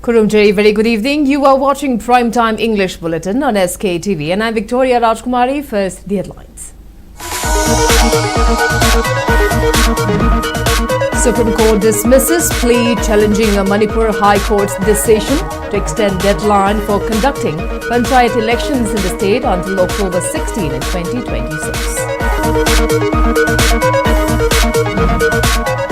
Kurumjari, very good evening. You are watching Primetime English Bulletin on SKTV and I'm Victoria Rajkumari. First, the headlines. Supreme Court dismisses plea challenging a Manipur High Court's decision to extend deadline for conducting panchayat elections in the state until October 16 in 2026.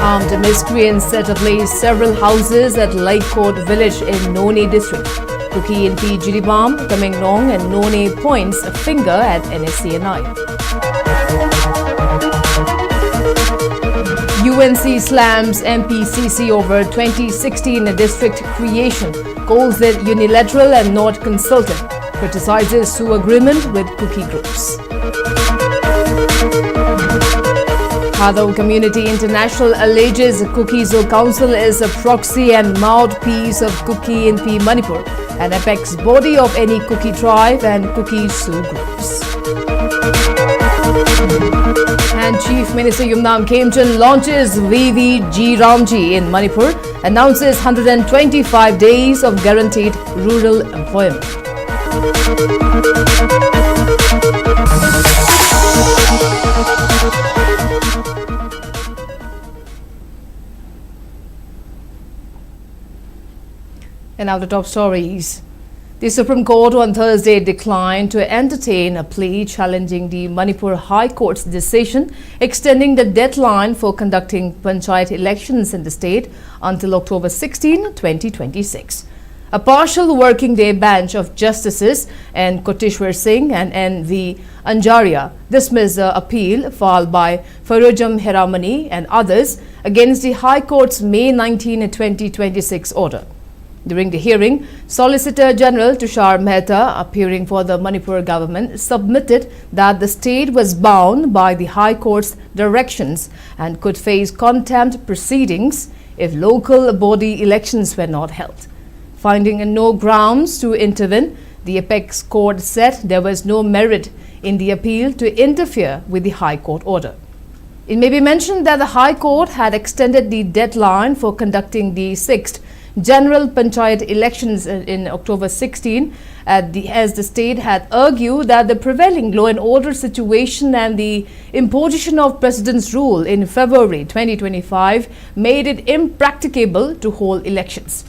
Armed miscreants set ablaze several houses at Lake Court village in Noni district. Kuki in P. Jiribam, Tamenglong and Noni points a finger at NSCNI. UNC slams MPCC over 2016 district creation, calls it unilateral and not consulted, criticizes Sioux agreement with Kuki groups. Hadao Community International alleges Kuki-Zo Council is a proxy and mouthpiece of Kuki in P. Manipur, an apex body of any Kuki tribe and Kuki-Sioux groups. And Chief Minister Yumnam Khemchand launches VVG Ramji in Manipur, announces 125 days of guaranteed rural employment. And now the top stories. The Supreme Court on Thursday declined to entertain a plea challenging the Manipur High Court's decision extending the deadline for conducting panchayat elections in the state until October 16, 2026. A partial working day bench of Justices N. Koteshwar Singh and N.V. Anjaria dismissed the appeal filed by Farojam Heramani and others against the High Court's May 19, 2026 order. During the hearing, Solicitor General Tushar Mehta, appearing for the Manipur government, submitted that the state was bound by the High Court's directions and could face contempt proceedings if local body elections were not held. Finding no grounds to intervene, the apex court said there was no merit in the appeal to interfere with the High Court order. It may be mentioned that the High Court had extended the deadline for conducting the 6th General Panchayat elections in October 16 as the state had argued that the prevailing law and order situation and the imposition of President's rule in February 2025 made it impracticable to hold elections.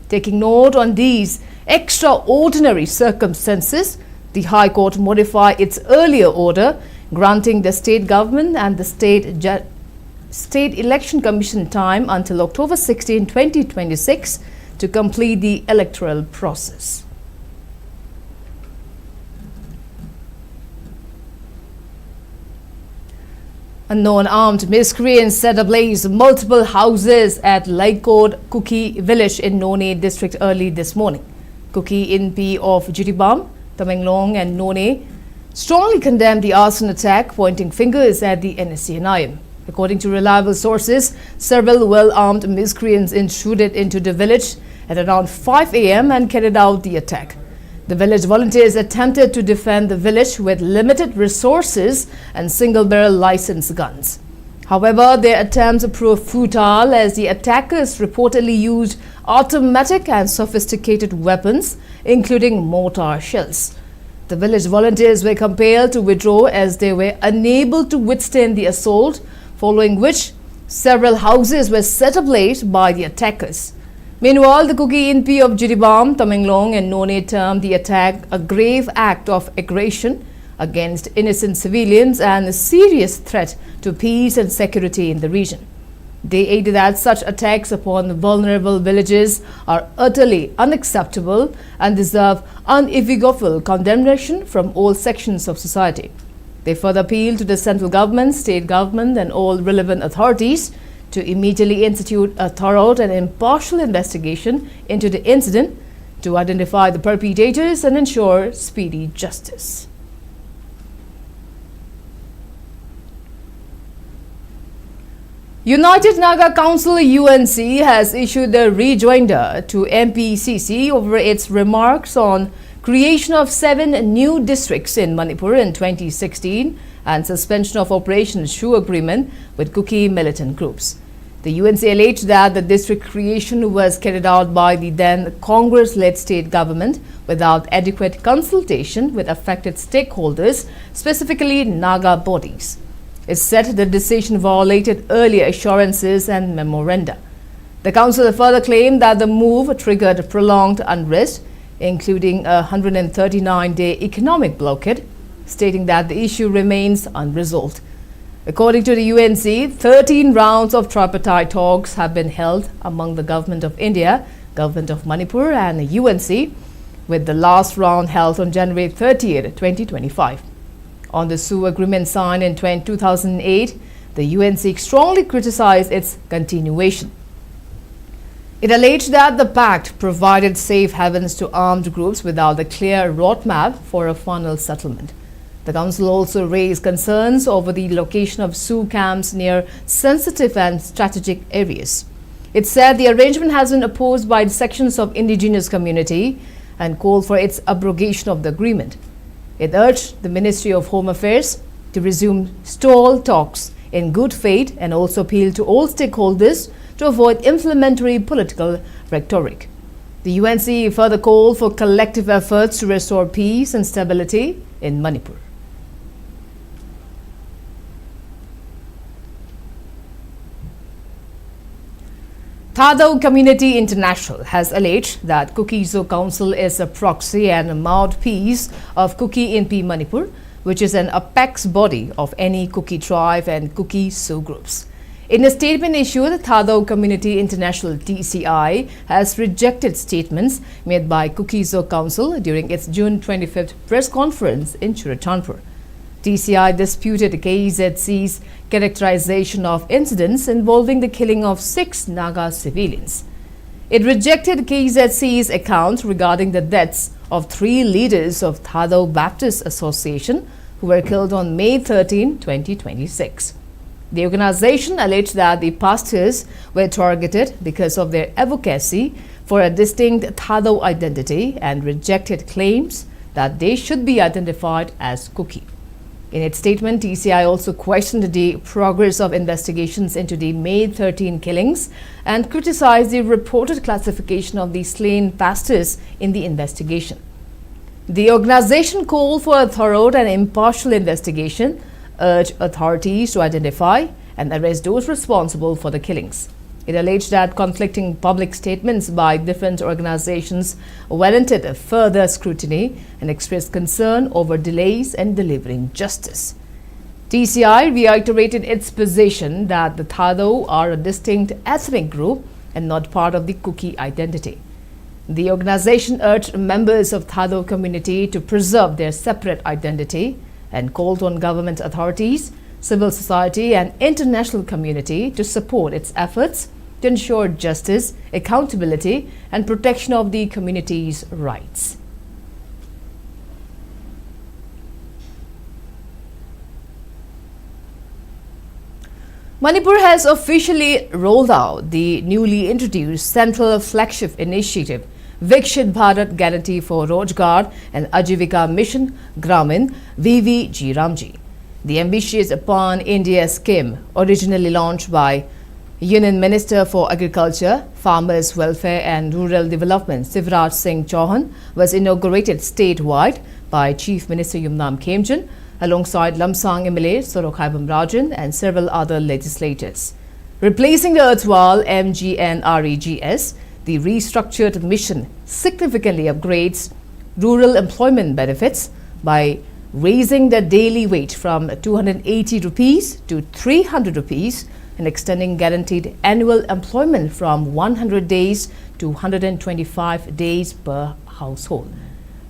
Taking note on these extraordinary circumstances, the High Court modified its earlier order granting the state government and the State Election Commission time until October 16, 2026 to complete the electoral process. Unknown armed miscreants set ablaze multiple houses at Lake Court Kuki village in Noni district early this morning. Kuki in P of Jiribam, Tamenglong and Noni strongly condemned the arson attack, pointing fingers at the NSCNI. According to reliable sources, several well-armed miscreants intruded into the village at around 5 a.m. and carried out the attack. The village volunteers attempted to defend the village with limited resources and single-barrel licensed guns. However, their attempts proved futile as the attackers reportedly used automatic and sophisticated weapons, including mortar shells. The village volunteers were compelled to withdraw as they were unable to withstand the assault, following which several houses were set ablaze by the attackers. Meanwhile, the Kuki in P of Jiribam, Tamenglong and Noni termed the attack a grave act of aggression against innocent civilians and a serious threat to peace and security in the region. They added that such attacks upon vulnerable villages are utterly unacceptable and deserve unequivocal condemnation from all sections of society. They further appealed to the central government, state government and all relevant authorities to immediately institute a thorough and impartial investigation into the incident to identify the perpetrators and ensure speedy justice. United Naga Council UNC has issued a rejoinder to MPCC over its remarks on creation of 7 new districts in Manipur in 2016 and suspension of Operation Shoe agreement with Kuki militant groups. The UNC alleged that the district creation was carried out by the then Congress-led state government without adequate consultation with affected stakeholders, specifically Naga bodies. It said the decision violated earlier assurances and memoranda. The council further claimed that the move triggered prolonged unrest, including a 139-day economic blockade, stating that the issue remains unresolved. According to the UNC, 13 rounds of tripartite talks have been held among the Government of India, Government of Manipur and the UNC, with the last round held on January 30, 2025. On the Sioux agreement signed in 2008, the UNC strongly criticized its continuation. It alleged that the pact provided safe havens to armed groups without a clear roadmap for a final settlement. The council also raised concerns over the location of Sioux camps near sensitive and strategic areas. It said the arrangement has been opposed by sections of indigenous community and called for its abrogation of the agreement. It urged the Ministry of Home Affairs to resume stalled talks in good faith and also appealed to all stakeholders to avoid inflammatory political rhetoric. The UNC further called for collective efforts to restore peace and stability in Manipur. Thado Community International has alleged that Kuki-Zo Council is a proxy and a mouthpiece of Kuki in Manipur, which is an apex body of any Kuki tribe and Kuki-Zo groups. In a statement issued, Thado Community International (TCI) has rejected statements made by Kuki-Zo Council during its June 25th press conference in Churatanpur. TCI disputed KZC's characterization of incidents involving the killing of 6 Naga civilians. It rejected KZC's account regarding the deaths of 3 leaders of Thado Baptist Association who were killed on May 13, 2026. The organization alleged that the pastors were targeted because of their advocacy for a distinct Thado identity and rejected claims that they should be identified as Kuki. In its statement, TCI also questioned the progress of investigations into the May 13 killings and criticized the reported classification of the slain pastors in the investigation. The organization called for a thorough and impartial investigation, urged authorities to identify and arrest those responsible for the killings. It alleged that conflicting public statements by different organizations warranted further scrutiny and expressed concern over delays in delivering justice. TCI reiterated its position that the Thado are a distinct ethnic group and not part of the Kuki identity. The organization urged members of Thado community to preserve their separate identity and called on government authorities, civil society and international community to support its efforts to ensure justice, accountability and protection of the community's rights. Manipur has officially rolled out the newly introduced central flagship initiative, Viksit Bharat Guarantee for Rojgar and Ajivika Mission Gramin VVG. The ambitious pan-India scheme, originally launched by Union Minister for Agriculture, Farmers Welfare and Rural Development Sivraj Singh Chauhan, was inaugurated statewide by Chief Minister Yumnam Khemchand alongside Lamsang MLA Sorokhaibam Rajan and several other legislators. Replacing the erstwhile MGNREGS, the restructured mission significantly upgrades rural employment benefits by raising the daily wage from 280 rupees to 300 rupees and extending guaranteed annual employment from 100 days to 125 days per household.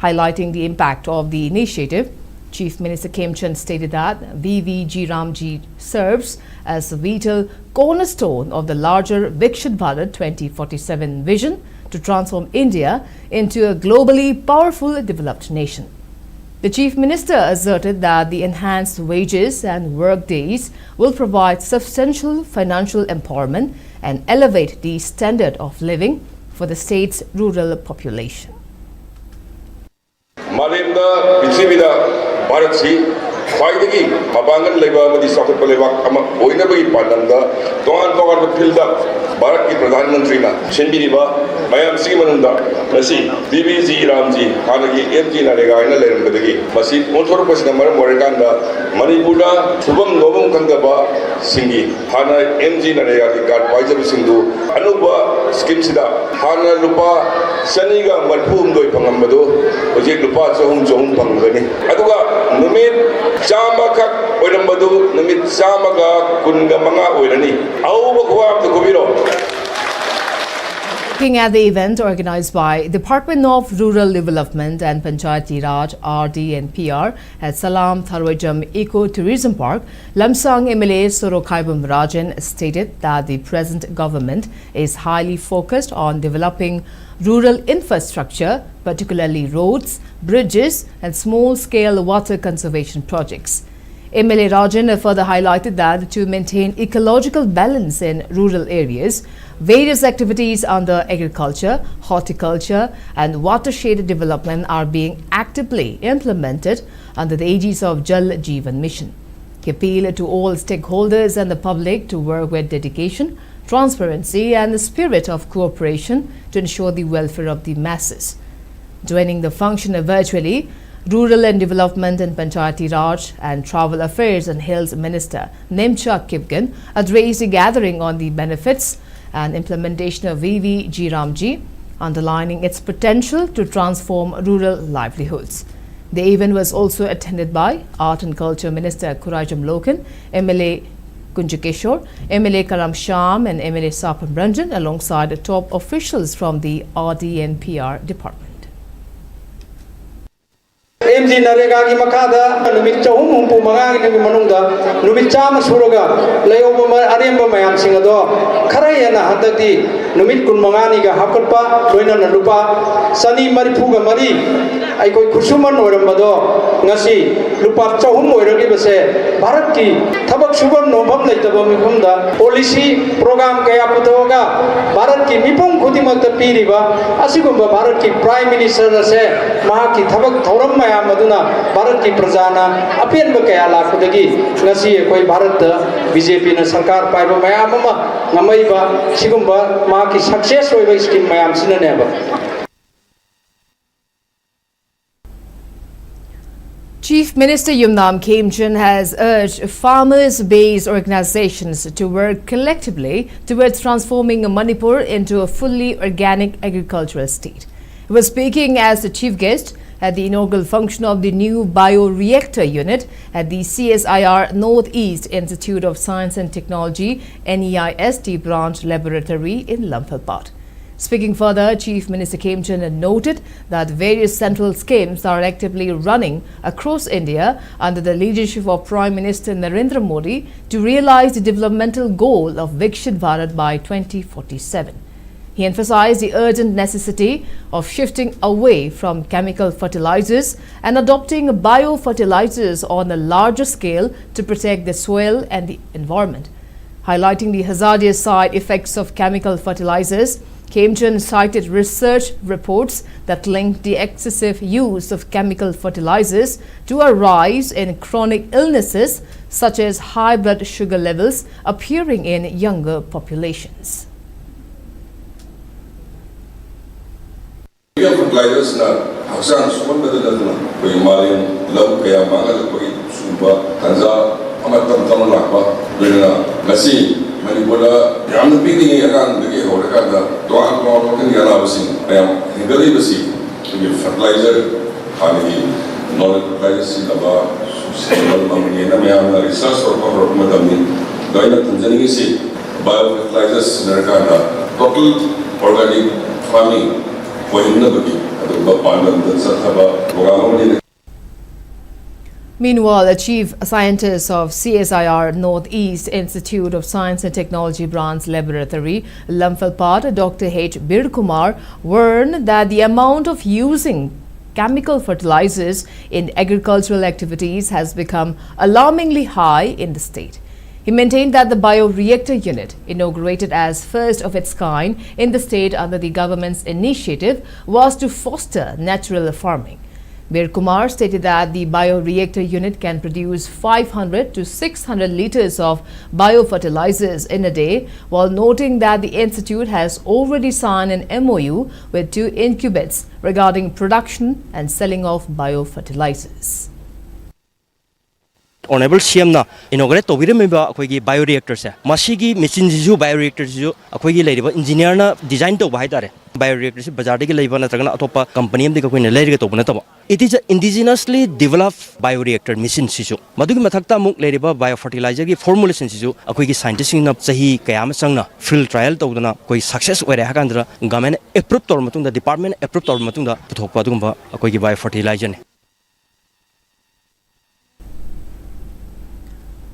Highlighting the impact of the initiative, Chief Minister Khemchand stated that VVG serves as a vital cornerstone of the larger Viksit Bharat 2047 vision to transform India into a globally powerful developed nation. The Chief Minister asserted that the enhanced wages and work days will provide substantial financial empowerment and elevate the standard of living for the state's rural population. 마렘다 비치비다 바르치 ख्वाइदगी मबांगन लेबा मदि साखुप लेबाक अमा ओइनबगी पानंदा तोंगान तोंगान फिल्डा भारत की प्रधानमंत्री ना छिनबिरिबा मयाम सी मनुंदा नसी BBG Ramji हानगी MG NREGA इन लेरंबदगी मसी ओथोरपसिना मरम वरकांदा मणिपुरदा सुबम नोबम कंदबा सिंगी हाना MG NREGA की कार्ड पाइजब सिंधु अनुबा स्कीम सिदा हाना लुपा सनीगा मरफुम दोय फंगमबदो होजे लुपा चहुम फंगबनी अदुगा नुमित चामखक ओइरंबदु नुमित चामगा कुनगा मंगा ओइरनी औबो खुआब तो कुबिरो. Looking at the event organized by Department of Rural Development and Panchayati Raj (RD&PR) at Salam Tharwajam Eco-Tourism Park, Lamsang MLA Sorokhaibam Rajan stated that the present government is highly focused on developing rural infrastructure, particularly roads, bridges and small-scale water conservation projects. MLA Rajan further highlighted that to maintain ecological balance in rural areas, various activities under agriculture, horticulture and watershed development are being actively implemented under the aegis of Jal Jeevan Mission. He appealed to all stakeholders and the public to work with dedication, transparency and the spirit of cooperation to ensure the welfare of the masses. Joining the function virtually, Rural and Development and Panchayati Raj and Travel Affairs and Hills Minister Nemcha Kipgan addressed the gathering on the benefits and implementation of VV Ramji, underlining its potential to transform rural livelihoods. The event was also attended by Art and Culture Minister Kurajam Lokan, MLA Kunjakeshwar, MLA Karam Sham and MLA Sapam Ranjan alongside top officials from the RD&PR department. MG Narega की मकादा नुमित चौम हुंपु मंगागी नगी मनुंगा नुमित चाम सुरगा लेओबम अरेंब मयाम सिंगदो खरायना हदती नुमित कुन मंगानी का हाकटपा लोइना नलुपा सनी मरिफुगा मरी आइकोई खुसुमन ओरमबदो ngasi lupa chahum oiragi base bharat ki thabak subam nobam leitaba mifumda policy program kaya putoga bharat ki mipum khutimakta piriba asigumba bharat ki prime minister se maha ki thabak thoram maya maduna bharat ki prajana apenba kaya lakudagi ngasi ekoi bharat BJP na sarkar paiba maya mama ngamaiba sigumba maha ki success oiba scheme mayam sinaneba. Chief Minister Yumnam Kheemchand has urged farmers-based organizations to work collectively towards transforming Manipur into a fully organic agricultural state. He was speaking as the chief guest at the inaugural function of the new bioreactor unit at the CSIR Northeast Institute of Science and Technology NEIST branch laboratory in Lampalpat. Speaking further, Chief Minister Kheemchand noted that various central schemes are actively running across India under the leadership of Prime Minister Narendra Modi to realize the developmental goal of Viksit Bharat by 2047. He emphasized the urgent necessity of shifting away from chemical fertilizers and adopting biofertilizers on a larger scale to protect the soil and the environment. Highlighting the hazardous side effects of chemical fertilizers, Kheemchand cited research reports that linked the excessive use of chemical fertilizers to a rise in chronic illnesses such as high blood sugar levels appearing in younger populations. Fertilizers na haksan suman badalna koi malin law kaya mangal koi suba tanza amatam tam lakba lena ngasi Manipura yamna bigni akan dege horakanda doan ko kan yala basi ayam hingali basi fertilizer hani non fertilizer laba sustainable mamni na mayam research or madamni doina tanzania si biofertilizers narakanda total organic farming ko hinna bagi adu ba pandan sathaba programoni. Meanwhile, a chief scientist of CSIR Northeast Institute of Science and Technology branch laboratory, Lampalpat, Dr. H. Bir Kumar, warned that the amount of using chemical fertilizers in agricultural activities has become alarmingly high in the state. He maintained that the bioreactor unit, inaugurated as first of its kind in the state under the government's initiative, was to foster natural farming. Bir Kumar stated that the bioreactor unit can produce 500 to 600 liters of biofertilizers in a day, while noting that the institute has already signed an MOU with 2 incubates regarding production and selling of biofertilizers. Honorable CM na inaugurate to biremiba akoigi bioreactor se masigi machine jisu bioreactor jisu akoigi leiba engineer na design to bai tare bioreactor se bazar degi leiba natragana atopa company am de koina leirga to bana taba it is a indigenously developed bioreactor machine sisu madugi mathakta muk leiba biofertilizer gi formulation sisu akoigi scientist na sahi kayam sangna field trial tawdana koi success ore hakandra government approve tor matungda department approve tor matungda puthokpa dugumba akoigi biofertilizer ne.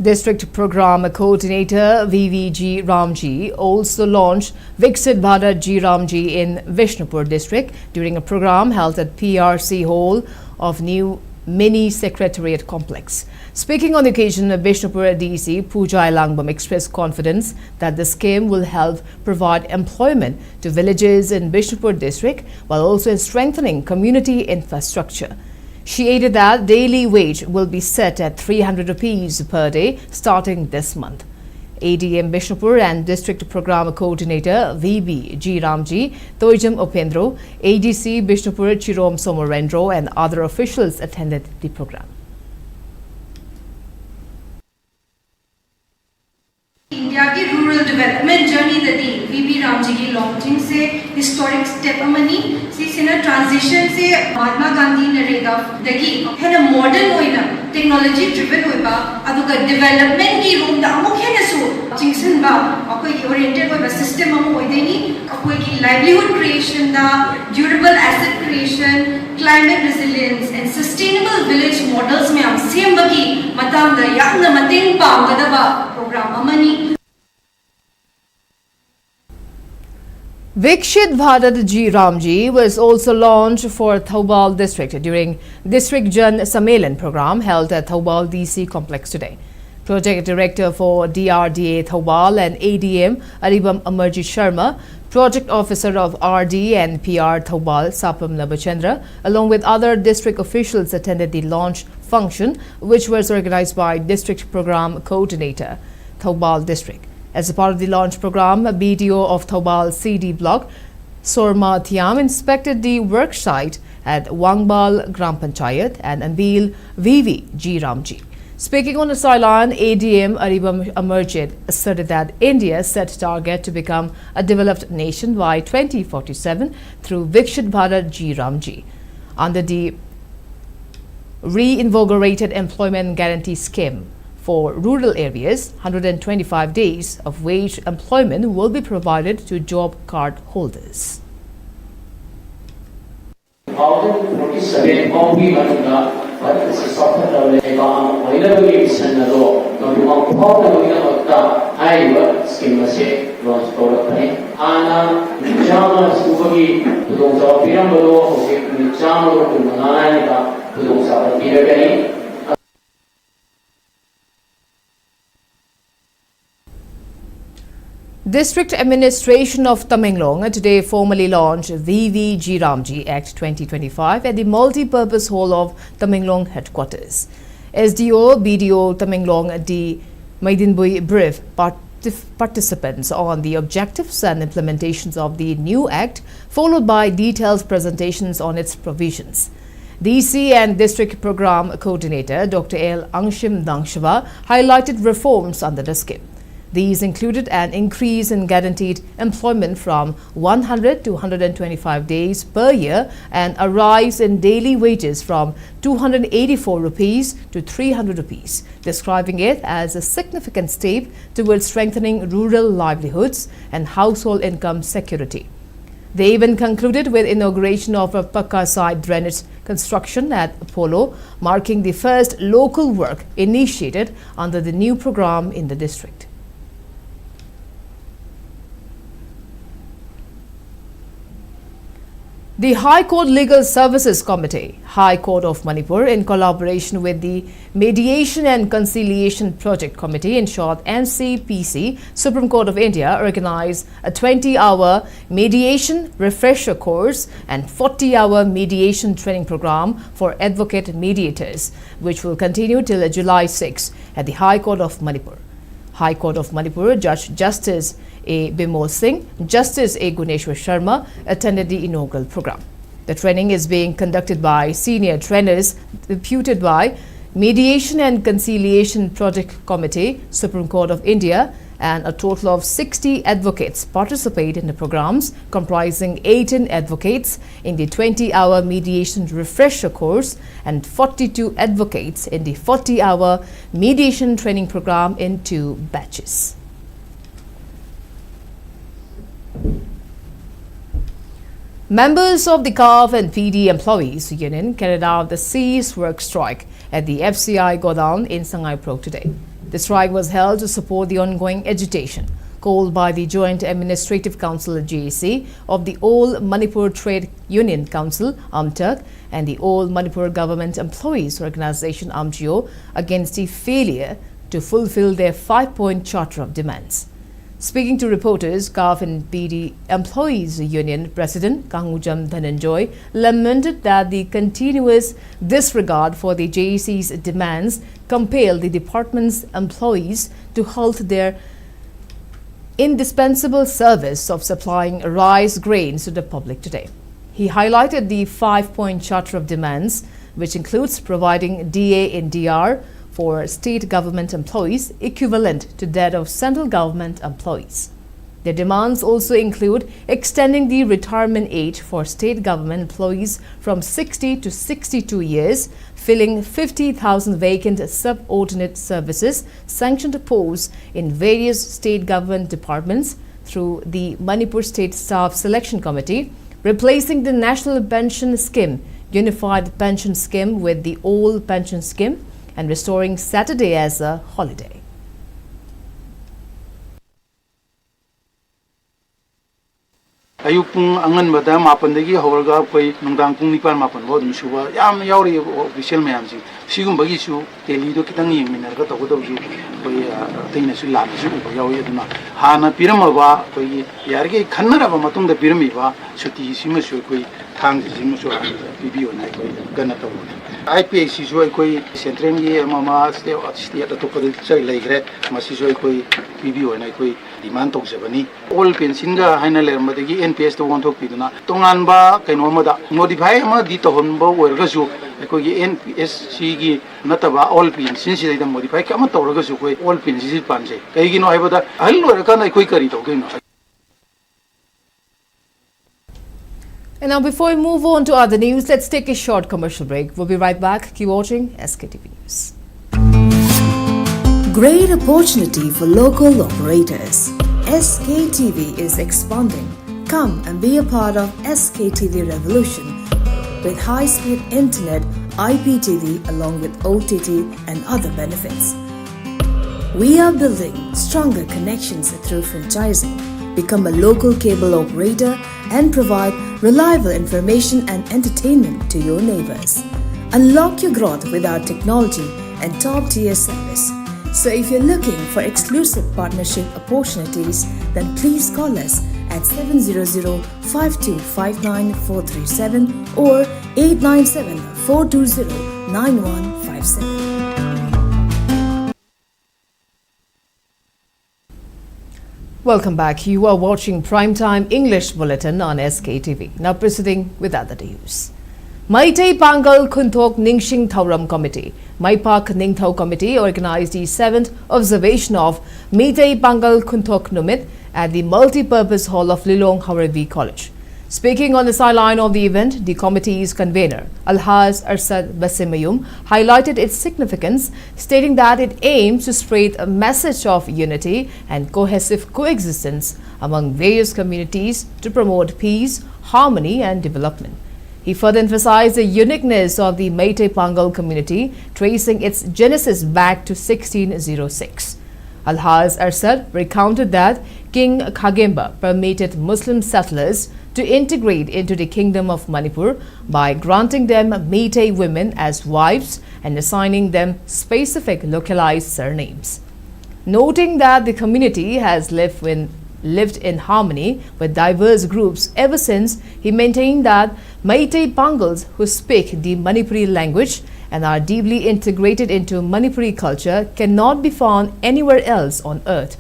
District Program Coordinator VVG Ramji also launched Viksit Bharat G Ramji in Vishnupur district during a program held at PRC Hall of New Mini Secretariat Complex. Speaking on the occasion, Vishnupur DC Pooja Langbam expressed confidence that the scheme will help provide employment to villages in Vishnupur district while also strengthening community infrastructure. She added that daily wage will be set at 300 rupees per day starting this month. ADM Bishnupur and District Program Coordinator VB G Ramji, Toijam Upendro, ADC Bishnupur Chirom Somorendro and other officials attended the program. India की rural development journey दती VB Ramji की launching से historic step अमनी सीना transition से महात्मा गांधी नरेगा दगी है ना modern होई ना technology driven होई बा अदुका development की room दा अमुक है ना सो जिंक्सन बा अकोई oriented होई बा system अमुक होई देनी अकोई की livelihood creation दा durable asset creation climate resilience and sustainable village models में हम same बगी मतंग दा याक ना मतेंग पांगदा बा program अमनी. Viksit Bharat G Ramji was also launched for Thoubal district during District Jan Sammelan program held at Thoubal DC complex today. Project Director for DRDA Thoubal and ADM Aribam Amarjit Sharma, Project Officer of RD and PR Thoubal Sapam Nabachandra, along with other district officials attended the launch function, which was organized by District Program Coordinator Thoubal District. As a part of the launch program, a BDO of Thoubal CD block, Sorma Thiam, inspected the work site at Wangbal Gram Panchayat and Ambil VV G Ramji. Speaking on the sideline, ADM Aribam Amarjit asserted that India set target to become a developed nation by 2047 through Viksit Bharat G Ramji. Under the reinvigorated employment guarantee scheme for rural areas, 125 days of wage employment will be provided to job card holders. 2047 only but this is software scheme District Administration of Tamenglong today formally launched VVG Ramji Act 2025 at the multi-purpose hall of Tamenglong headquarters. SDO BDO Tamenglong D Maidinbui briefed participants on the objectives and implementations of the new act, followed by detailed presentations on its provisions. DC and District Program Coordinator Dr. L. Angshim Dangshava highlighted reforms under the scheme. These included an increase in guaranteed employment from 100 to 125 days per year and a rise in daily wages from 284 rupees to 300 rupees, describing it as a significant step towards strengthening rural livelihoods and household income security. They even concluded with inauguration of a Pakka side drainage construction at Apollo, marking the first local work initiated under the new program in the district. The High Court Legal Services Committee, High Court of Manipur, in collaboration with the Mediation and Conciliation Project Committee, in short NCPC, Supreme Court of India, organized a 20-hour mediation refresher course and 40-hour mediation training program for advocate mediators, which will continue till July 6 at the High Court of Manipur. High Court of Manipur Judge Justice A. Bimol Singh, Justice A. Guneshwar Sharma attended the inaugural program. The training is being conducted by senior trainers deputed by Mediation and Conciliation Project Committee, Supreme Court of India, and a total of 60 advocates participate in the programs, comprising 18 advocates in the 20-hour mediation refresher course and 42 advocates in the 40-hour mediation training program in 2 batches. Members of the CAF and PD Employees Union carried out the cease work strike at the FCI godown in Sangay Pro today. The strike was held to support the ongoing agitation called by the Joint Administrative Council (JAC) of the All Manipur Trade Union Council (AMTUC) and the All Manipur Government Employees Organization (AMGO) against the failure to fulfill their 5-point charter of demands. Speaking to reporters, CAF and PD Employees Union President Kangujam Dhananjoy lamented that the continuous disregard for the JAC's demands compelled the department's employees to halt their indispensable service of supplying rice grains to the public today. He highlighted the 5-point charter of demands, which includes providing DA in DR for state government employees equivalent to that of central government employees. Their demands also include extending the retirement age for state government employees from 60 to 62 years, filling 50,000 vacant subordinate services sanctioned posts in various state government departments through the Manipur State Staff Selection Committee, replacing the National Pension Scheme, Unified Pension Scheme with the Old Pension Scheme, and restoring Saturday as a holiday. Ayuk pung angan bada mapan degi hawalga koi nungdang pung nipan mapan bo dum shuwa yam yauri official mayam si sigum bagi su teli do kitang yeng minar ka to do ju koi teina su lam su ko yawi aduna hana pirama ba koi yarge khannara ba matung da pirami ba suti sima su koi thang sima su bibi onai koi gana to IPAC su koi central ye mama state to ko chai legre masi su koi bibi onai koi demand to sebani all pension ga haina le madagi NPS to one thok piduna tongan ba kaino mada modify ma di to hon ba werga su ko gi NPS si gi nataba all pension si da modify kama to raga su ko all pension si panse kai gi no ai bada hal lo ka na koi kari to gi no. And now, before we move on to other news, let's take a short commercial break. We'll be right back. Keep watching SKTV News. Great opportunity for local operators. SKTV is expanding. Come and be a part of SKTV revolution with high-speed internet, IPTV along with OTT and other benefits. We are building stronger connections through franchising. Become a local cable operator and provide reliable information and entertainment to your neighbors. Unlock your growth with our technology and top-tier service. So if you're looking for exclusive partnership opportunities, then please call us at 700-5259-437 or 897-420-9157. Welcome back. You are watching Primetime English Bulletin on SKTV. Now proceeding with other news. Maitai Pangal Kunthok Ningxing Thauram Committee, Maipak Ningthau Committee organized the 7th observation of Maitai Pangal Kunthok Numit at the Multi-Purpose Hall of Lilong Haravi College. Speaking on the sideline of the event, the committee's convener, Alhaz Arsad Basimayum, highlighted its significance, stating that it aims to spread a message of unity and cohesive coexistence among various communities to promote peace, harmony and development. He further emphasized the uniqueness of the Maitai Pangal community, tracing its genesis back to 1606. Alhaz Arsad recounted that King Khagemba permitted Muslim settlers to integrate into the Kingdom of Manipur by granting them Meitei women as wives and assigning them specific localized surnames. Noting that the community has lived in harmony with diverse groups ever since, he maintained that Meitei Pangals who speak the Manipuri language and are deeply integrated into Manipuri culture cannot be found anywhere else on earth.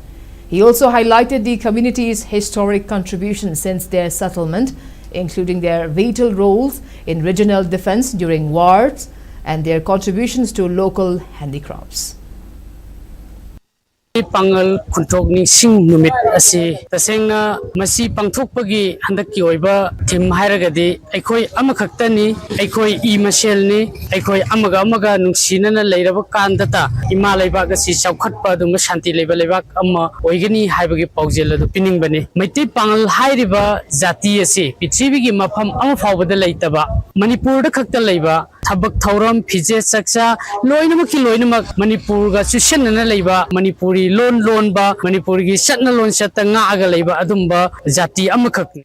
He also highlighted the community's historic contributions since their settlement, including their vital roles in regional defense during wars and their contributions to local handicrafts. Pangal Kuntok Sing Numit Asi, Tasena, Masi Pangtokpagi, Handaki Oiba, Tim Hiragadi, Ekoi Amakaktani, Ekoi E. Mashelni, Ekoi Amagamaga, Nuxina, Layrava Kandata, Imalay Bagasi, Saukatpa, the Mashanti Lebalevak, Ama, Oigani, Hibagi Pogzilla, the Pinning Bani, Mighty Pangal Hiriba, Zati Asi, Pitrivigi Mapam Amafa with the Laitaba, Manipur the Kakta Leva, Tabak Tauram, Pizet Saksa, Loinamaki Loinamak, Manipur, Sushan and Leva, Manipuri. Lon ba Manipur gi satna lon sata nga aga leiba adumba jati amakak.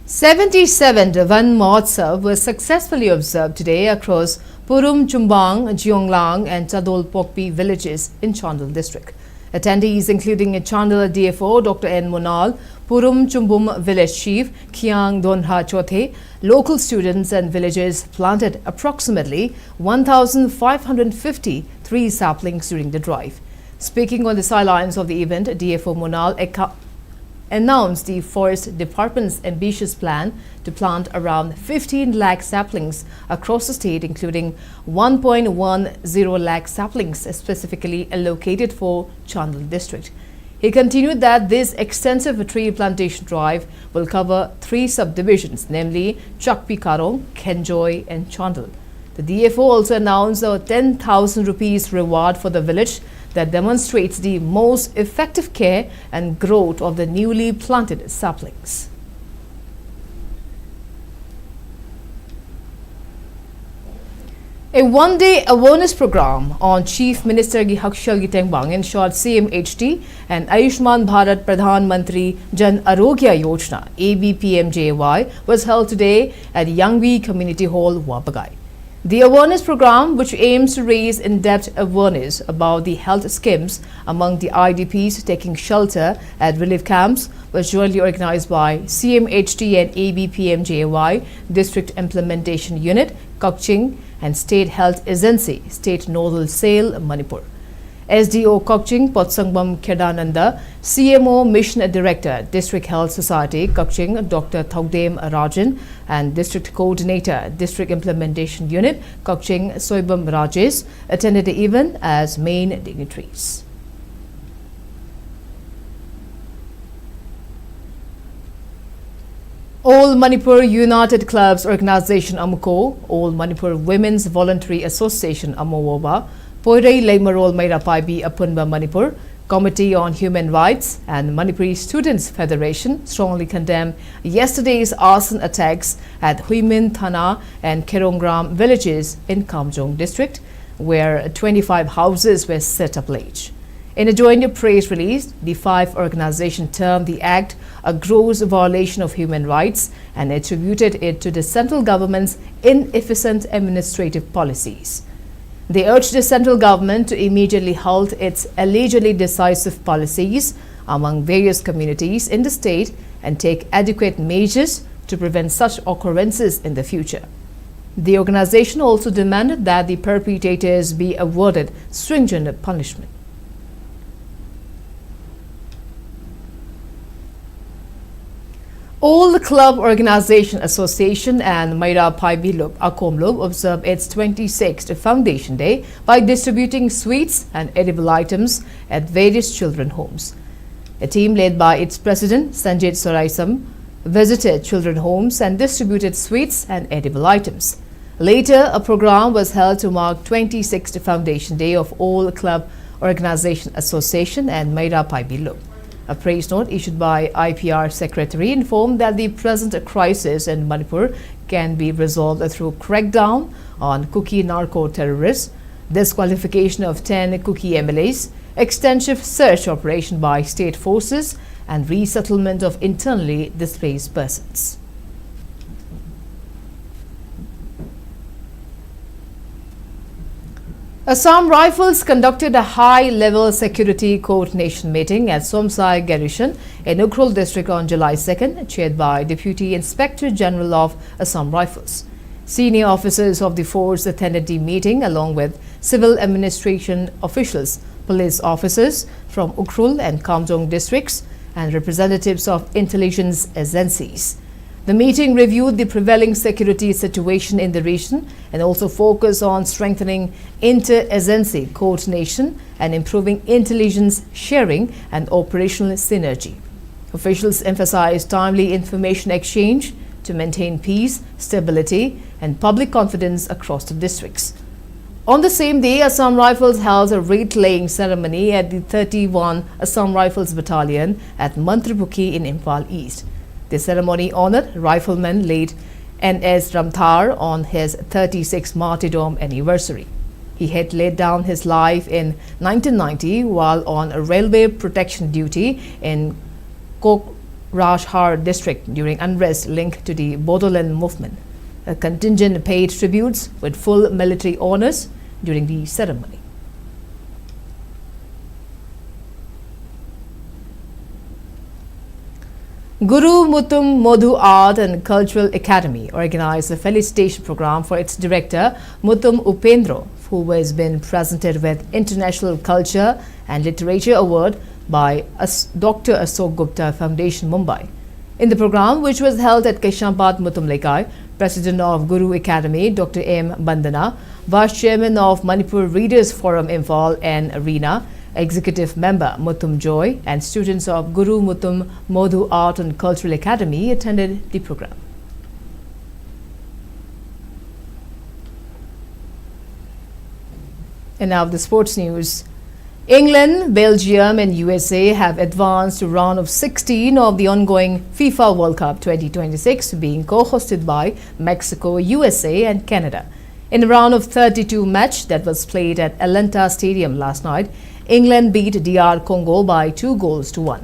77th Van Mahotsav was successfully observed today across Purum Chumbang, Jeonglang and Chadol Pokpi villages in Chandal district. Attendees including Chandal DFO Dr. N. Monal, Purum Chumbum village chief Kiang Donha Chothe, local students and villagers planted approximately 1,550 tree saplings during the drive. Speaking on the sidelines of the event, DFO Monal announced the Forest Department's ambitious plan to plant around 15 lakh saplings across the state, including 1.10 lakh saplings specifically allocated for Chandal district. He continued that this extensive tree plantation drive will cover 3 subdivisions, namely Chakpi Karong, Kenjoy and Chandal. The DFO also announced a 10,000 rupees reward for the village that demonstrates the most effective care and growth of the newly planted saplings. A one-day awareness program on Chief Minister Gi Hakshal Gitengbang ensured CMHT and Ayushman Bharat Pradhan Mantri Jan Arogya Yojana ABPMJY was held today at Yangvi Community Hall, Wabagai. The awareness program, which aims to raise in-depth awareness about the health schemes among the IDPs taking shelter at relief camps, was jointly organized by CMHT and ABPMJY District Implementation Unit, Kokching, and State Health Agency, State Nodal Cell, Manipur. SDO Kokching Potsangbam Kedananda, CMO Mission Director, District Health Society, Kokching, Dr. Thogdem Rajan, and District Coordinator, District Implementation Unit, Kokching Soibam Rajesh, attended the event as main dignitaries. All Manipur United Clubs Organization Amuko, All Manipur Women's Voluntary Association Amowoba, Poirei Leimarol Mairapaibi Apunba Manipur, Committee on Human Rights and Manipuri Students Federation strongly condemned yesterday's arson attacks at Huimin Thana and Kerongram villages in Kamjong district, where 25 houses were set ablaze. In a joint press release, the 5 organizations termed the act a gross violation of human rights and attributed it to the central government's inefficient administrative policies. They urged the central government to immediately halt its allegedly decisive policies among various communities in the state and take adequate measures to prevent such occurrences in the future. The organization also demanded that the perpetrators be awarded stringent punishment. All the Club Organization Association and Maira Paibilub Akomlub observed its 26th Foundation Day by distributing sweets and edible items at various children's homes. A team led by its president, Sanjit Soraisam, visited children's homes and distributed sweets and edible items. Later, a program was held to mark 26th Foundation Day of All Club Organization Association and Maira Paibilub. A praise note issued by IPR Secretary informed that the present crisis in Manipur can be resolved through crackdown on Kuki narco-terrorists, disqualification of 10 Kuki MLAs, extensive search operation by state forces, and resettlement of internally displaced persons. Assam Rifles conducted a high-level security coordination meeting at Somsai Garrison in Ukhrul district on July 2nd, chaired by Deputy Inspector General of Assam Rifles. Senior officers of the force attended the meeting along with civil administration officials, police officers from Ukhrul and Kamjong districts, and representatives of intelligence agencies. The meeting reviewed the prevailing security situation in the region and also focused on strengthening inter-agency coordination and improving intelligence sharing and operational synergy. Officials emphasized timely information exchange to maintain peace, stability, and public confidence across the districts. On the same day, Assam Rifles held a wreath-laying ceremony at the 31 Assam Rifles Battalion at Mantripuki in Imphal East. The ceremony honored rifleman late N.S. Ramthar on his 36th martyrdom anniversary. He had laid down his life in 1990 while on a railway protection duty in Kokrajhar district during unrest linked to the Bodoland movement. A contingent paid tributes with full military honors during the ceremony. Guru Mutum Modhu Art and Cultural Academy organized a felicitation program for its director Mutum Upendro, who has been presented with International Culture and Literature Award by Dr. Ashok Gupta Foundation, Mumbai. In the program, which was held at Keshampad Mutum Lekai, President of Guru Academy Dr. M. Bandana, Vice Chairman of Manipur Readers Forum Imphal and Arena, Executive Member Mutum Joy, and students of Guru Mutum Modhu Art and Cultural Academy attended the program. And now the sports news. England, Belgium and USA have advanced to round of 16 of the ongoing FIFA World Cup 2026, being co-hosted by Mexico, USA and Canada. In the round of 32 match that was played at Atlanta Stadium last night, England beat DR Congo by 2-1.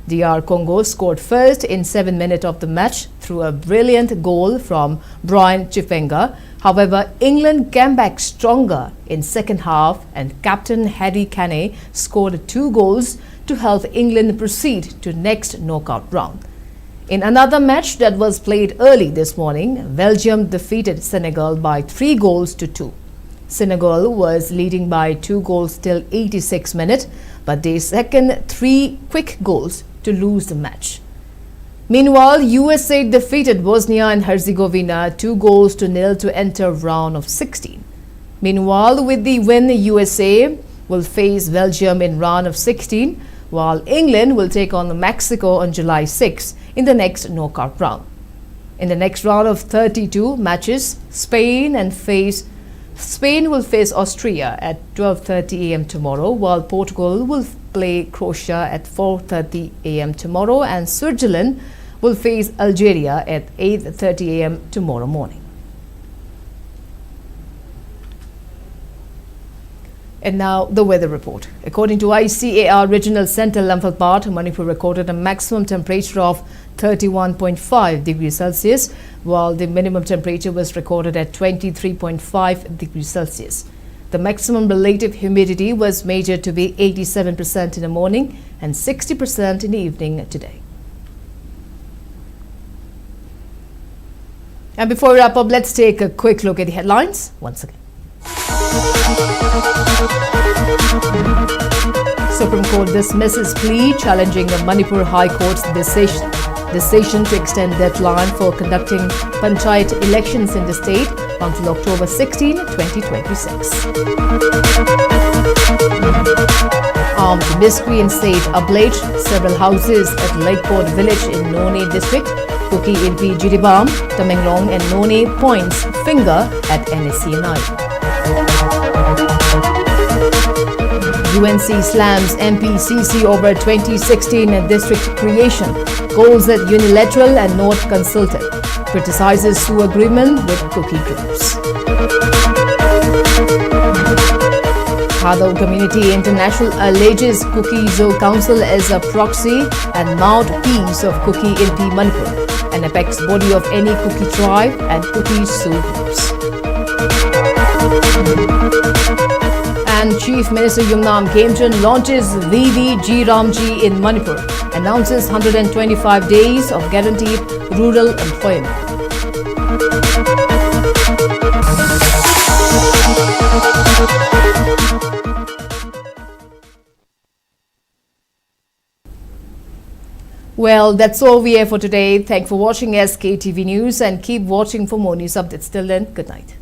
DR Congo scored first in 7 minutes of the match through a brilliant goal from Brian Chifenga. However, England came back stronger in second half and captain Harry Kane scored 2 goals to help England proceed to next knockout round. In another match that was played early this morning, Belgium defeated Senegal by 3-2. Senegal was leading by 2 goals till 86 minutes, but they seconded 3 quick goals to lose the match. Meanwhile, USA defeated Bosnia and Herzegovina 2-0 to enter round of 16. Meanwhile, with the win, USA will face Belgium in round of 16, while England will take on Mexico on July 6 in the next knockout round. In the next round of 32 matches, Spain will face Austria at 12:30 a.m. tomorrow, while Portugal will play Croatia at 4:30 a.m. tomorrow, and Switzerland will face Algeria at 8:30 a.m. tomorrow morning. And now the weather report. According to ICAR Regional Center Lamphapart, Manipur recorded a maximum temperature of 31.5 degrees Celsius, while the minimum temperature was recorded at 23.5 degrees Celsius. The maximum relative humidity was measured to be 87% in the morning and 60% in the evening today. And before we wrap up, let's take a quick look at the headlines once again. Supreme Court dismisses plea challenging the Manipur High Court's decision to extend deadline for conducting panchayat elections in the state until October 16, 2026. Armed miscreants stage ablaze several houses at Lakeport village in Noni district. Kuki MP Jiribam, Tamenglong and Noni points finger at NSC9. UNC slams MPCC over 2016 district creation, calls it unilateral and not consulted, criticizes SU agreement with cookie groups. Khado Community International alleges Kuki Zo Council is a proxy and mouthpiece of Kuki MP Manipur, an apex body of any Kuki tribe and Kuki Sioux groups. And Chief Minister Yumnam Khemchand launches VVG Ramji in Manipur, announces 125 days of guaranteed rural employment. Well, that's all we have for today. Thanks for watching SKTV News and keep watching for more news updates. Till then, good night.